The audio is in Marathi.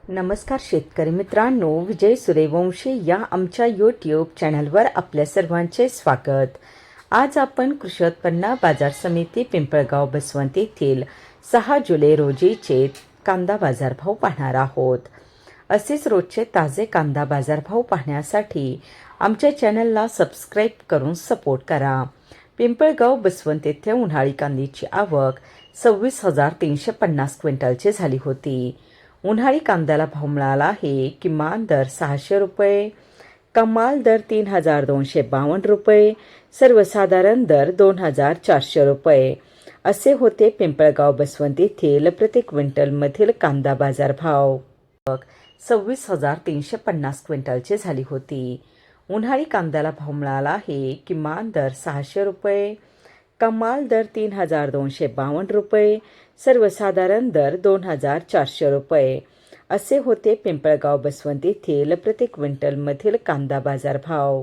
नमस्कार शेतकरी मित्रांनो, विजय सूर्यवंशी या आमच्या यूट्यूब चॅनलवर आपल्या सर्वांचे स्वागत। आज आपण कृषी उत्पन्न बाजार समिती पिंपळगाव बसवंत येथील 6 जुलै रोजीचे कांदा बाजारभाव पाहणार आहोत। असेच रोजचे ताजे कांदा बाजारभाव पाहण्यासाठी आमच्या चॅनलला सबस्क्राईब करून सपोर्ट करा। पिंपळगाव बसवंत येथे उन्हाळी कांद्याची आवक 26,350 क्विंटलची झाली होती। उन्हाळी कांद्याला भाव मिळाला आहे। किमान दर 600 रुपये, कमाल दर 3,252 रुपये, सर्वसाधारण दर 2,400 रुपये असे होते पिंपळगाव बसवंत येथील प्रति क्विंटलमधील कांदा बाजारभाव। 26,350 क्विंटलची झाली होती। उन्हाळी कांद्याला भाव मिळाला आहे। किमान दर 600 रुपये, कमाल दर 3,252 रुपये, सर्वसाधारण दर 2,400 रुपये असे होते पिंपळगाव बसवंत येथील प्रति क्विंटलमधील कांदा बाजारभाव।